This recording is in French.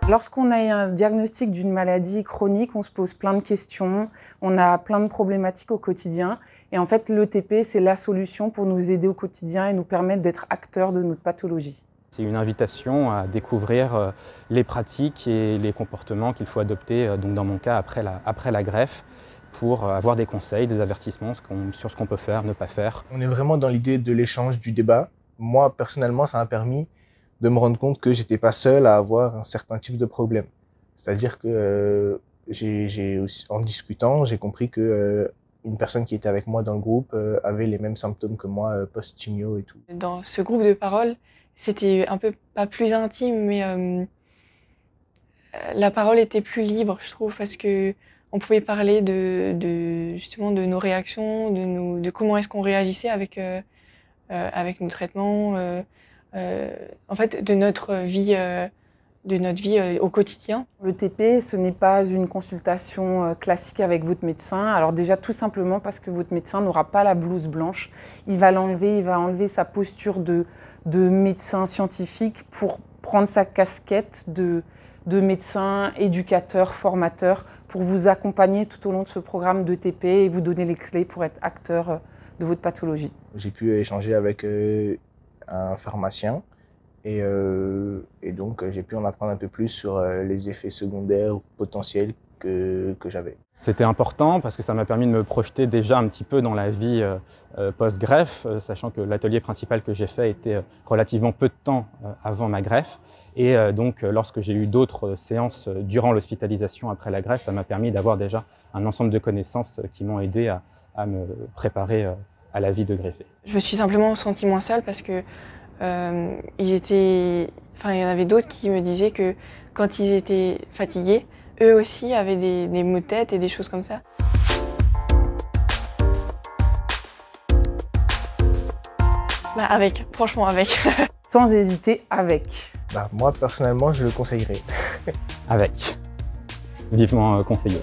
Lorsqu'on a un diagnostic d'une maladie chronique, on se pose plein de questions, on a plein de problématiques au quotidien. Et en fait, l'ETP, c'est la solution pour nous aider au quotidien et nous permettre d'être acteurs de notre pathologie. C'est une invitation à découvrir les pratiques et les comportements qu'il faut adopter, donc dans mon cas, après la greffe, pour avoir des conseils, des avertissements sur ce qu'on peut faire, ne pas faire. On est vraiment dans l'idée de l'échange, du débat. Moi, personnellement, ça m'a permis de me rendre compte que j'étais pas seul à avoir un certain type de problème. C'est-à-dire que en discutant, j'ai compris que une personne qui était avec moi dans le groupe avait les mêmes symptômes que moi, post-chimio et tout. Dans ce groupe de parole, c'était un peu, pas plus intime, mais la parole était plus libre, je trouve, parce que on pouvait parler justement de nos réactions, de comment est-ce qu'on réagissait avec nos traitements, en fait, de notre vie au quotidien. L'ETP, ce n'est pas une consultation classique avec votre médecin. Alors déjà, tout simplement parce que votre médecin n'aura pas la blouse blanche. Il va enlever sa posture de médecin scientifique pour prendre sa casquette de médecin, éducateur, formateur, pour vous accompagner tout au long de ce programme d'ETP et vous donner les clés pour être acteur de votre pathologie. J'ai pu échanger avec un pharmacien et donc j'ai pu en apprendre un peu plus sur les effets secondaires potentiels que j'avais. C'était important parce que ça m'a permis de me projeter déjà un petit peu dans la vie post-greffe, sachant que l'atelier principal que j'ai fait était relativement peu de temps avant ma greffe. Et donc lorsque j'ai eu d'autres séances durant l'hospitalisation après la greffe, ça m'a permis d'avoir déjà un ensemble de connaissances qui m'ont aidé à me préparer à la vie de greffé. Je me suis simplement sentie moins seule parce que il y en avait d'autres qui me disaient que quand ils étaient fatigués, eux aussi avaient des maux de tête et des choses comme ça. Bah franchement avec. Sans hésiter, avec. Moi, personnellement, je le conseillerais. Avec. Vivement conseillé.